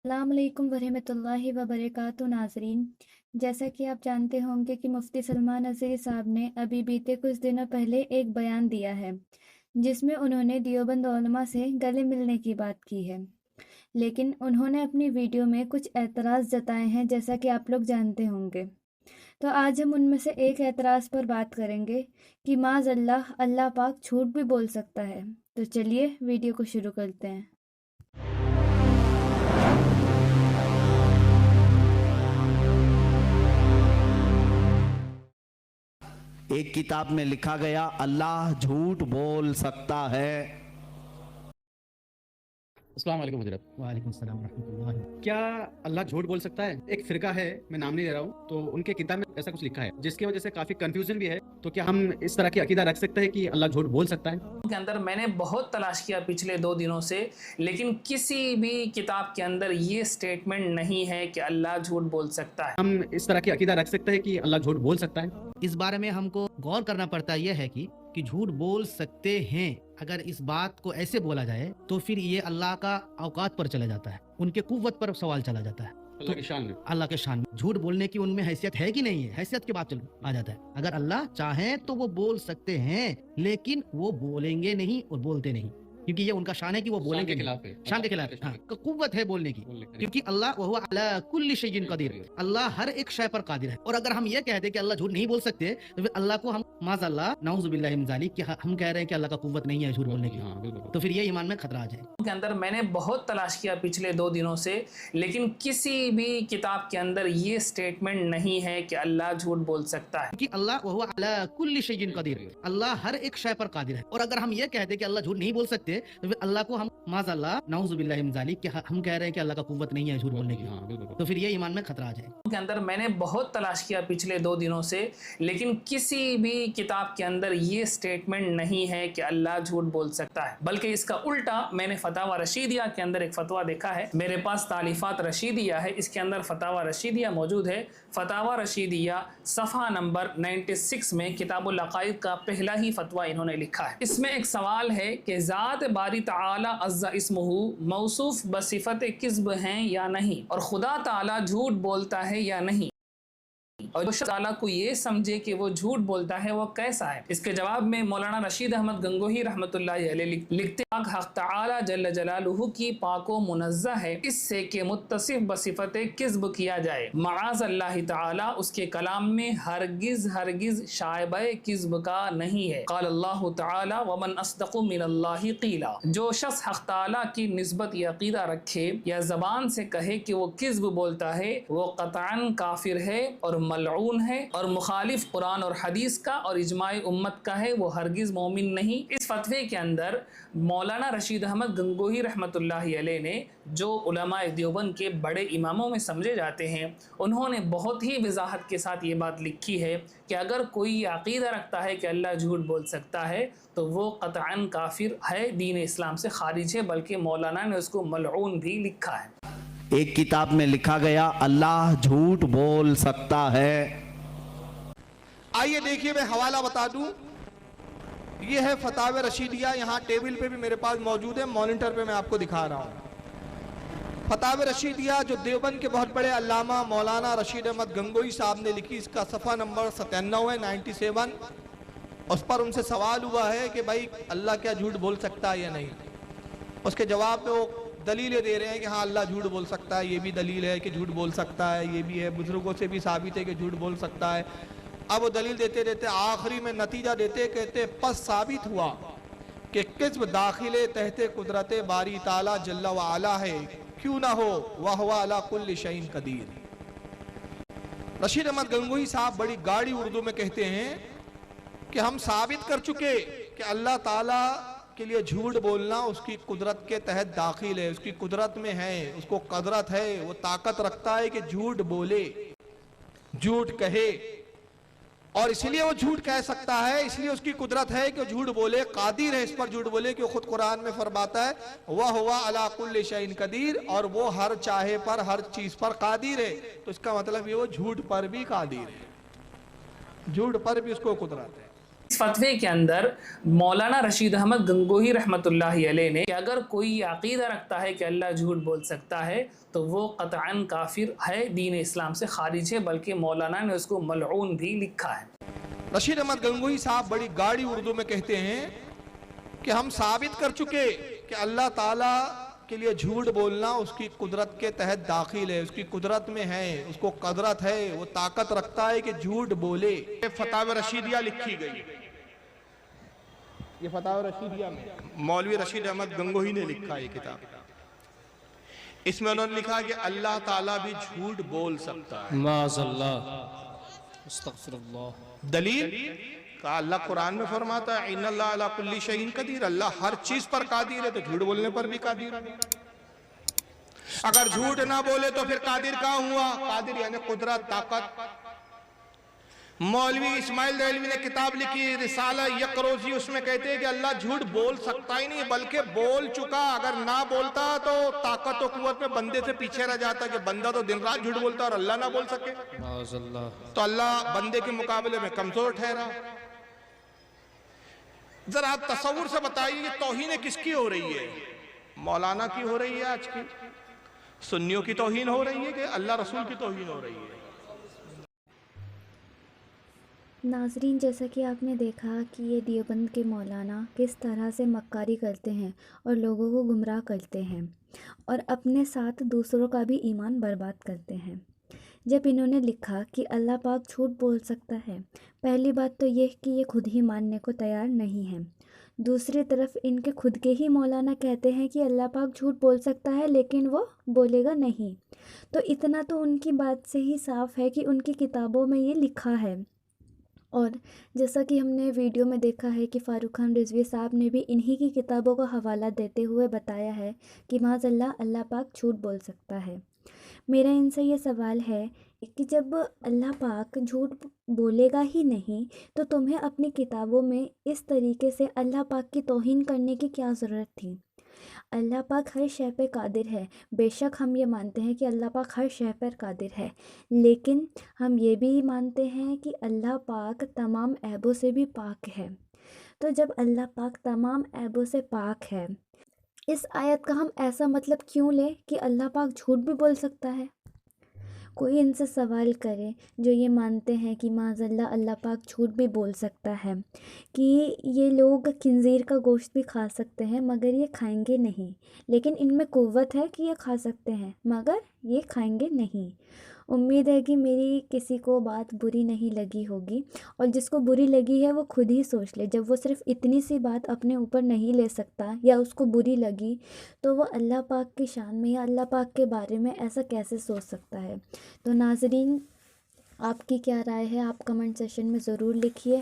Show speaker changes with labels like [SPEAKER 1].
[SPEAKER 1] अस्सलाम वालेकुम वरहमतुल्लाहि वबरकातुहू नाज़रीन। जैसा कि आप जानते होंगे कि मुफ्ती सलमान नज़री साहब ने अभी बीते कुछ दिनों पहले एक बयान दिया है जिसमें उन्होंने देवबंद उलमा से गले मिलने की बात की है। लेकिन उन्होंने अपनी वीडियो में कुछ एतराज़ जताए हैं, जैसा कि आप लोग जानते होंगे। तो आज हम उनमें से एक एतराज़ पर बात करेंगे कि माज़अल्लाह अल्लाह पाक झूठ भी बोल सकता है। तो चलिए वीडियो को शुरू करते हैं।
[SPEAKER 2] एक किताब में लिखा गया अल्लाह झूठ बोल सकता है।
[SPEAKER 3] अस्सलाम वालेकुम हज़रत।
[SPEAKER 4] वालेकुम सलाम रहमतुल्लाह।
[SPEAKER 3] क्या अल्लाह झूठ बोल सकता है? एक फिरका है, मैं नाम नहीं ले रहा हूँ, तो उनके किताब में ऐसा कुछ लिखा है जिसकी वजह से काफी कंफ्यूजन भी है। तो क्या हम इस तरह की अकीदा रख सकते हैं कि अल्लाह झूठ बोल सकता है?
[SPEAKER 5] के अंदर मैंने बहुत तलाश किया पिछले 2 दिनों से, लेकिन किसी भी किताब के अंदर ये स्टेटमेंट नहीं है कि अल्लाह झूठ बोल सकता है।
[SPEAKER 3] हम इस तरह की अकीदा रख सकते हैं कि अल्लाह झूठ बोल सकता है?
[SPEAKER 4] इस बारे में हमको गौर करना पड़ता यह है कि झूठ बोल सकते हैं। अगर इस बात को ऐसे बोला जाए तो फिर ये अल्लाह का औकात पर चला जाता है, उनके कुव्वत पर सवाल चला जाता है।
[SPEAKER 3] अल्लाह की शान में,
[SPEAKER 4] अल्लाह के शान में झूठ बोलने की उनमें हैसियत है कि नहीं है, हैसियत की बात चलो आ जाता है। अगर अल्लाह चाहें तो वो बोल सकते हैं, लेकिन वो बोलेंगे नहीं और बोलते नहीं, क्योंकि ये उनका शान है कि वो बोलेंगे नहीं।
[SPEAKER 3] खिलाफ है,
[SPEAKER 4] शान के खिलाफ है, हाँ, कुव्वत है बोलने की, क्योंकि अल्लाह वहुवा अला कुल्ली शैइन कदीर, अल्लाह हर एक शय पर कादिर है। और अगर हम ये कहते कि अल्लाह झूठ नहीं बोल सकते तो फिर अल्लाह को हम माज़अल्लाह नाउज़ु बिल्लाहि मिन ज़ालिक कि हम कह रहे हैं कि अल्लाह का कुव्वत नहीं है झूठ बोलने की, तो फिर ये ईमान में खतरा आ जाए।
[SPEAKER 5] के अंदर मैंने बहुत तलाश किया पिछले 2 दिनों से, लेकिन किसी भी किताब के अंदर ये स्टेटमेंट नहीं है कि अल्लाह झूठ बोल सकता है।
[SPEAKER 4] कि अल्लाह वहुवा अला कुल्ली शैइन कदीर, अल्लाह हर एक शय पर कादिर है। और अगर हम ये कहते कि अल्लाह झूठ नहीं बोल सकते तो फिर अल्लाह को हम माज़अल्लाह नाउज़ु बिल्लाहि मिन ज़ालिक कि हम कह रहे हैं कि अल्लाह का कुव्वत नहीं है झूठ बोलने की, तो फिर ये ईमान में खतरा आ जाए।
[SPEAKER 5] के अंदर मैंने बहुत तलाश किया पिछले 2 दिनों से, लेकिन किसी भी किताब के अंदर ये स्टेटमेंट नहीं है कि अल्लाह झूठ बोल सकता है। बल्कि इसका उल्टा मैंने फतावा रशीदिया के अंदर एक फतवा देखा है। मेरे पास तालीफात रशीदिया है, इसके अंदर फतावा रशीदिया मौजूद है। फतावा रशीदिया सफ़ा नंबर 96 में किताबुल अक़ाइद का पहला ही फतवा इन्होंने लिखा है। इसमें एक सवाल है कि ज़ात बारी ताला अज़्ज़ा इस्मुहु मौसूफ बसिफ़त किज़्ब हैं या नहीं, और खुदा ताला झूठ बोलता है या नहीं, और जो ताला को ये समझे कि वो झूठ बोलता है वो कैसा है। इसके जवाब में मौलाना रशीद अहमद गंगोही रहमतुल्लाहि अलैह लिखते हैं, हक़ तआला जल्ल जलालुहु की पाको मुनज़्ज़ह है इससे कि मुत्तसिफ बसिफ़त किज़्ब किया जाए। मआज़ अल्लाह ताला उसके कलाम में हरगिज़ हरगिज़ शायबे किज़्ब का नहीं है। क़ाल अल्लाहु ताला वमन अस्दक़ु मिनल्लाहि क़ीला, जो शख्स हक़ ताला की निस्बत या अक़ीदा रखे या ज़बान से कहे कि वो किज़्ब बोलता है, वो क़तअन काफिर है और मलऊन है और मुखालिफ कुरान और हदीस का और इजमाई उम्मत का है, वो हरगिज़ मोमिन नहीं। इस फतवे के अंदर मौलाना रशीद अहमद गंगोही रहमतुल्लाहि अलैह ने, जो उलमाए देवबंद के बड़े इमामों में समझे जाते हैं, उन्होंने बहुत ही वजाहत के साथ ये बात लिखी है कि अगर कोई अक़ीदा रखता है कि अल्लाह झूठ बोल सकता है तो वो क़तअन काफिर है, दीन इस्लाम से खारिज है, बल्कि मौलाना ने उसको मलऊन भी लिखा है।
[SPEAKER 2] एक किताब में लिखा गया अल्लाह झूठ बोल सकता है।
[SPEAKER 6] आइए देखिए, मैं हवाला बता दूं, ये है फतावे रशीदिया, यहाँ टेबल पे भी मेरे पास मौजूद है, मॉनिटर पे मैं आपको दिखा रहा हूँ। फतावे रशीदिया जो देवबंद के बहुत बड़े अल्लामा मौलाना रशीद अहमद गंगोही साहब ने लिखी, इसका सफ़ा नंबर 97 है, 97। उस पर उनसे सवाल हुआ है कि भाई अल्लाह क्या झूठ बोल सकता है या नहीं। उसके जवाब में वो दलीलें दे रहे हैं कि हाँ अल्लाह झूठ बोल सकता है, ये भी दलील है कि झूठ बोल सकता है, ये भी है, बुजुर्गों से भी साबित है कि झूठ बोल सकता है। अब वो दलील देते देते आखिरी में नतीजा देते कहते पस साबित हुआ कि किस्म दाखिले तहते कुदरत बारी ताला जल्ला व आला है, क्यों ना हो वह हुआ अला कुल्ली शैइन कदीर। रशीद अहमद गंगोही साहब बड़ी गाढ़ी उर्दू में कहते हैं कि हम साबित कर चुके कि अल्लाह ताला के लिए झूठ बोलना उसकी कुदरत के तहत दाखिल है, उसकी कुदरत में है, उसको कदरत है, वो ताकत रखता है कि झूठ बोले, झूठ कहे, और इसलिए वो झूठ कह सकता है, इसलिए उसकी कुदरत है कि झूठ बोले, कादिर है इस पर झूठ बोले, कि खुद कुरान में फरमाता है वह हुआ अला कुल्ली शैइन कदीर, और वो हर चाहे पर हर चीज पर कादिर है। तो इसका मतलब ये वो झूठ पर भी कादिर है, झूठ पर भी उसको कुदरत है।
[SPEAKER 5] इस फतवे के अंदर मौलाना रशीद अहमद गंगोही रहमतुल्लाहि अलैह ने कि अगर कोई ये अकीदा रखता है कि अल्लाह झूठ बोल सकता है तो वो क़तअन काफिर है, दीन इस्लाम से खारिज है, बल्कि मौलाना ने उसको मलऊन भी लिखा है।
[SPEAKER 6] रशीद अहमद गंगोही साहब बड़ी गाढ़ी उर्दू में कहते हैं कि हम साबित कर चुके कि अल्लाह ताला के लिए झूठ बोलना उसकी कुदरत के तहत दाखिल है, उसकी कुदरत में है, उसको कदरत है, वो ताकत रखता है कि झूठ बोले। फतावा रशीदिया लिखी गई, ये फतावा रशीदिया में मौलवी रशीद अहमद गंगोही ने लिखा ये किताब। इसमें उन्होंने लिखा कि अल्लाह ताला भी झूठ बोल सकता है। दलील का अल्लाह कुरान में फरमाता है इन्नल्लाह अला कुल्ली शैइन कदीर, अल्लाह हर चीज पर कादिर है, तो झूठ बोलने पर भी कादिर है। अगर झूठ ना बोले तो फिर कादिर कहाँ हुआ? कादिर यानी कुदरत, ताकत। मौलवी इस्माइल देहलवी ने किताब लिखी रिसाला यकरोजी, उसमें कहते हैं कि अल्लाह झूठ बोल सकता ही नहीं बल्कि बोल चुका। अगर ना बोलता तो ताकत और कुव्वत में बंदे से पीछे रह जाता कि बंदा तो दिन रात झूठ बोलता और अल्लाह ना बोल सके, तो अल्लाह बंदे के मुकाबले में कमजोर ठहरा। जरा आप तसव्वुर से बताइए तौहीन किसकी हो रही है? मौलाना की हो रही है, आज की सुन्नियों की तौहीन हो रही है कि अल्लाह रसूल की तौहीन हो रही है?
[SPEAKER 1] नाज़रीन, जैसा कि आपने देखा कि ये देवबंद के मौलाना किस तरह से मक्कारी करते हैं और लोगों को गुमराह करते हैं और अपने साथ दूसरों का भी ईमान बर्बाद करते हैं। जब इन्होंने लिखा कि अल्लाह पाक झूठ बोल सकता है, पहली बात तो ये कि ये खुद ही मानने को तैयार नहीं है। दूसरी तरफ इनके खुद के ही मौलाना कहते हैं कि अल्लाह पाक झूठ बोल सकता है लेकिन वो बोलेगा नहीं। तो इतना तो उनकी बात से ही साफ़ है कि उनकी किताबों में ये लिखा है। और जैसा कि हमने वीडियो में देखा है कि फ़ारूक खान रिजवी साहब ने भी इन्हीं की किताबों का हवाला देते हुए बताया है कि माज़अल्लाह अल्लाह पाक झूठ बोल सकता है। मेरा इनसे ये सवाल है कि जब अल्लाह पाक झूठ बोलेगा ही नहीं तो तुम्हें अपनी किताबों में इस तरीके से अल्लाह पाक की तौहीन करने की क्या ज़रूरत थी? अल्लाह पाक हर शय पे कादिर है। बेशक हम ये मानते हैं कि अल्लाह पाक हर शय पर कादिर है, लेकिन हम ये भी मानते हैं कि अल्लाह पाक तमाम ऐबों से भी पाक है। तो जब अल्लाह पाक तमाम ऐबों से पाक है, इस आयत का हम ऐसा मतलब क्यों लें कि अल्लाह पाक झूठ भी बोल सकता है? कोई इनसे सवाल करे जो ये मानते हैं कि माज़अल्लाह अल्लाह पाक झूठ भी बोल सकता है, कि ये लोग खिंजीर का गोश्त भी खा सकते हैं मगर ये खाएंगे नहीं, लेकिन इनमें कुव्वत है कि ये खा सकते हैं मगर ये खाएंगे नहीं। उम्मीद है कि मेरी किसी को बात बुरी नहीं लगी होगी, और जिसको बुरी लगी है वो खुद ही सोच ले। जब वो सिर्फ़ इतनी सी बात अपने ऊपर नहीं ले सकता या उसको बुरी लगी, तो वो अल्लाह पाक की शान में या अल्लाह पाक के बारे में ऐसा कैसे सोच सकता है? तो नाज़रीन, आपकी क्या राय है? आप कमेंट सेशन में ज़रूर लिखिए।